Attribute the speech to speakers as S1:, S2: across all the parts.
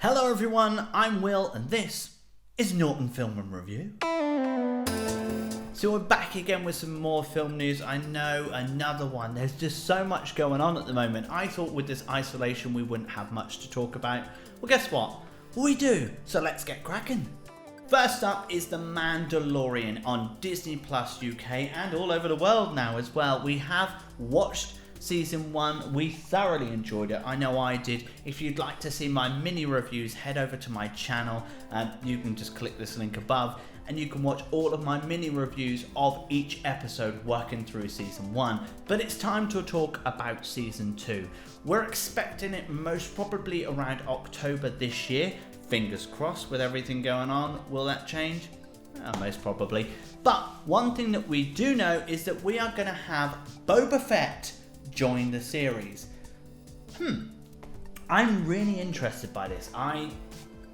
S1: Hello everyone, I'm Will and this is Norton Film and Review. So we're back again with some more film news. I know, another one. There's just so much going on at the moment. I thought with this isolation we wouldn't have much to talk about. Well, guess what? We do, so let's get cracking. First up is The Mandalorian on Disney Plus UK and all over the world now as well. We have watched Season 1, we thoroughly enjoyed it. I know I did. If you'd like to see my mini reviews, head over to my channel. You can just click this link above and you can watch all of my mini reviews of each episode working through Season 1. But it's time to talk about Season 2. We're expecting it most probably around October this year. Fingers crossed with everything going on. Will that change? Most probably. But one thing that we do know is that we are going to have Boba Fett join the series. I'm really interested by this. I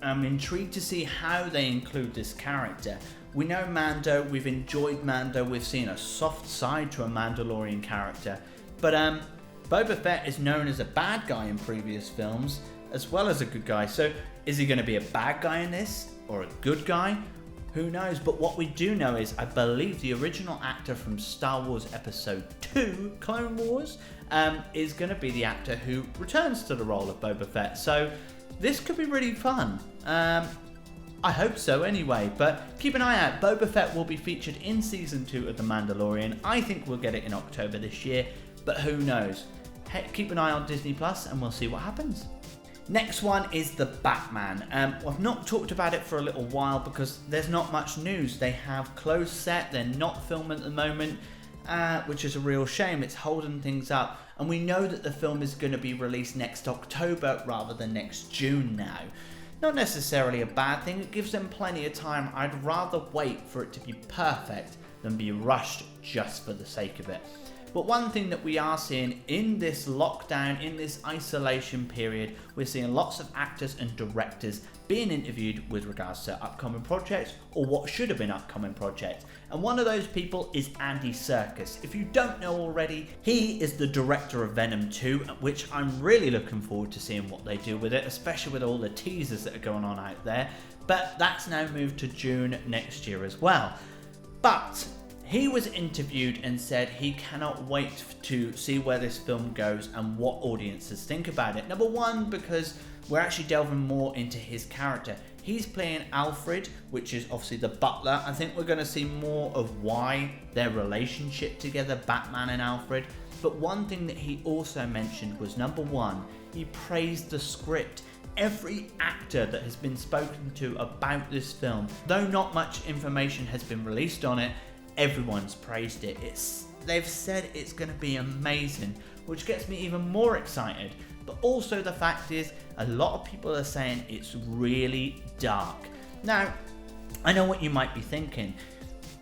S1: am intrigued to see how they include this character. We know Mando, we've enjoyed Mando, we've seen a soft side to a Mandalorian character, but Boba Fett is known as a bad guy in previous films as well as a good guy. So is he going to be a bad guy in this or a good guy? Who knows? But what we do know is I believe the original actor from Star Wars Episode 2, Clone Wars, is going to be the actor who returns to the role of Boba Fett. So this could be really fun. I hope so anyway, but keep an eye out. Boba Fett will be featured in Season 2 of The Mandalorian. I think we'll get it in October this year, but who knows? Hey, keep an eye on Disney Plus and we'll see what happens. Next one is The Batman. I've not talked about it for a little while because there's not much news. They have closed set, they're not filming at the moment, which is a real shame. It's holding things up. And we know that the film is going to be released next October rather than next June now. Not necessarily a bad thing, it gives them plenty of time. I'd rather wait for it to be perfect than be rushed just for the sake of it. But one thing that we are seeing in this lockdown, in this isolation period, we're seeing lots of actors and directors being interviewed with regards to upcoming projects or what should have been upcoming projects. And one of those people is Andy Serkis. If you don't know already, he is the director of Venom 2, which I'm really looking forward to seeing what they do with it, especially with all the teasers that are going on out there. But that's now moved to June next year as well. But he was interviewed and said he cannot wait to see where this film goes and what audiences think about it. Number one, because we're actually delving more into his character. He's playing Alfred, which is obviously the butler. I think we're going to see more of why their relationship together, Batman and Alfred. But one thing that he also mentioned was, number one, he praised the script. Every actor that has been spoken to about this film, though not much information has been released on it, everyone's praised it. They've said it's going to be amazing, which gets me even more excited. But also the fact is, a lot of people are saying it's really dark. Now, I know what you might be thinking.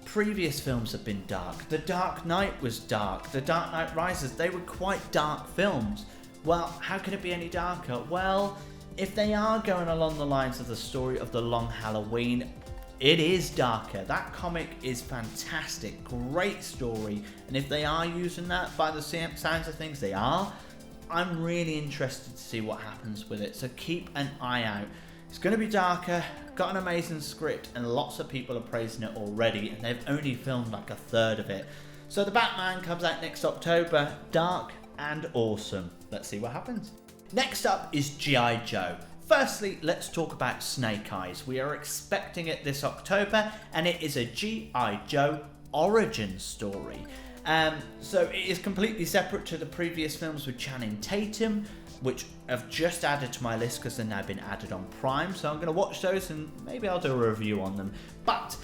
S1: Previous films have been dark. The Dark Knight was dark. The Dark Knight Rises, they were quite dark films. Well, how can it be any darker? Well, if they are going along the lines of the story of the Long Halloween, it is darker. That comic is fantastic, great story, and if they are using that by the sounds of things, they are. I'm really interested to see what happens with it, so keep an eye out. It's going to be darker, got an amazing script, and lots of people are praising it already, and they've only filmed like a third of it. So The Batman comes out next October, dark and awesome. Let's see what happens. Next up is G.I. Joe. Firstly, let's talk about Snake Eyes. We are expecting it this October, and it is a G.I. Joe origin story. So it is completely separate to the previous films with Channing Tatum, which I've just added to my list because they've now been added on Prime. So I'm going to watch those and maybe I'll do a review on them. But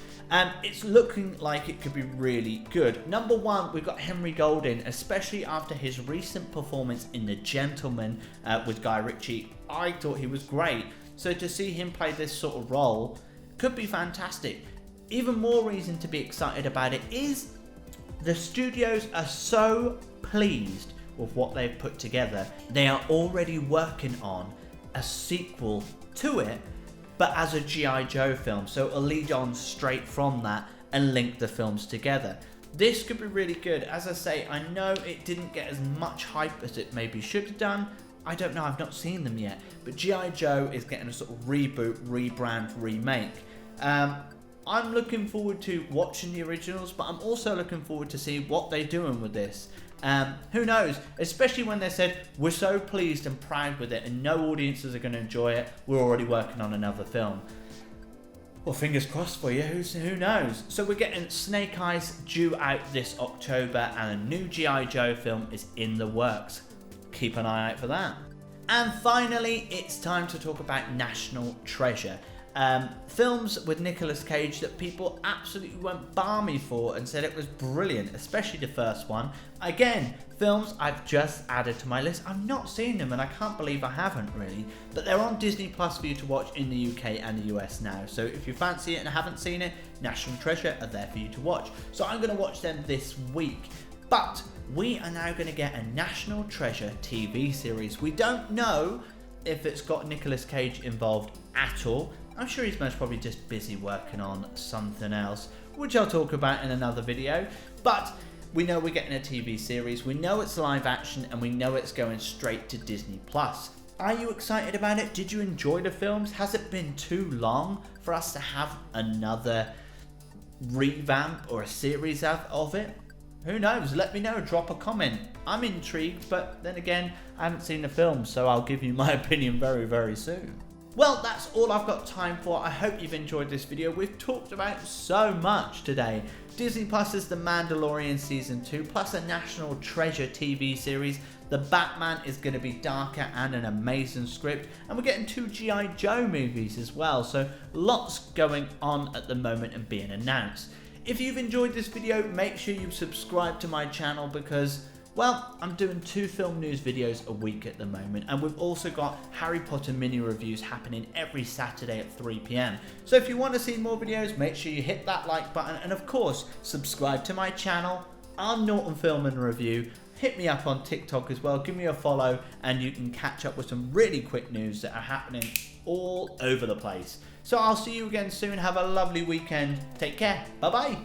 S1: it's looking like it could be really good. Number one, we've got Henry Golding, especially after his recent performance in The Gentleman with Guy Ritchie. I thought he was great. So to see him play this sort of role could be fantastic. Even more reason to be excited about it is the studios are so pleased with what they've put together. They are already working on a sequel to it, but as a G.I. Joe film, so it'll lead on straight from that and link the films together. This could be really good. As I say, I know it didn't get as much hype as it maybe should have done, I don't know, I've not seen them yet. But G.I. Joe is getting a sort of reboot, rebrand, remake. I'm looking forward to watching the originals, but I'm also looking forward to see what they're doing with this. Who knows? Especially when they said, we're so pleased and proud with it and no audiences are going to enjoy it, we're already working on another film. Well, fingers crossed for you, who knows? So we're getting Snake Eyes due out this October, and a new G.I. Joe film is in the works. Keep an eye out for that. And finally, it's time to talk about National Treasure. Films with Nicolas Cage that people absolutely went balmy for and said it was brilliant, especially the first one. Again, films I've just added to my list. I've not seen them and I can't believe I haven't really, but they're on Disney Plus for you to watch in the UK and the US now. So if you fancy it and haven't seen it, National Treasure are there for you to watch. So I'm going to watch them this week. But we are now going to get a National Treasure TV series. We don't know if it's got Nicolas Cage involved at all. I'm sure he's most probably just busy working on something else, which I'll talk about in another video. But we know we're getting a TV series, we know it's live action, and we know it's going straight to Disney Plus. Are you excited about it? Did you enjoy the films? Has it been too long for us to have another revamp or a series of it? Who knows? Let me know, drop a comment. I'm intrigued, but then again, I haven't seen the film, so I'll give you my opinion very, very soon. Well, that's all I've got time for. I hope you've enjoyed this video. We've talked about so much today. Disney Plus is The Mandalorian Season 2, plus a National Treasure TV series. The Batman is going to be darker and an amazing script. And we're getting 2 G.I. Joe movies as well. So lots going on at the moment and being announced. If you've enjoyed this video, make sure you subscribe to my channel because, well, I'm doing 2 film news videos a week at the moment, and we've also got Harry Potter mini reviews happening every Saturday at 3 PM. So if you want to see more videos, make sure you hit that like button, and of course, subscribe to my channel. I'm Norton Film and Review. Hit me up on TikTok as well, give me a follow, and you can catch up with some really quick news that are happening all over the place. So I'll see you again soon. Have a lovely weekend. Take care. Bye-bye.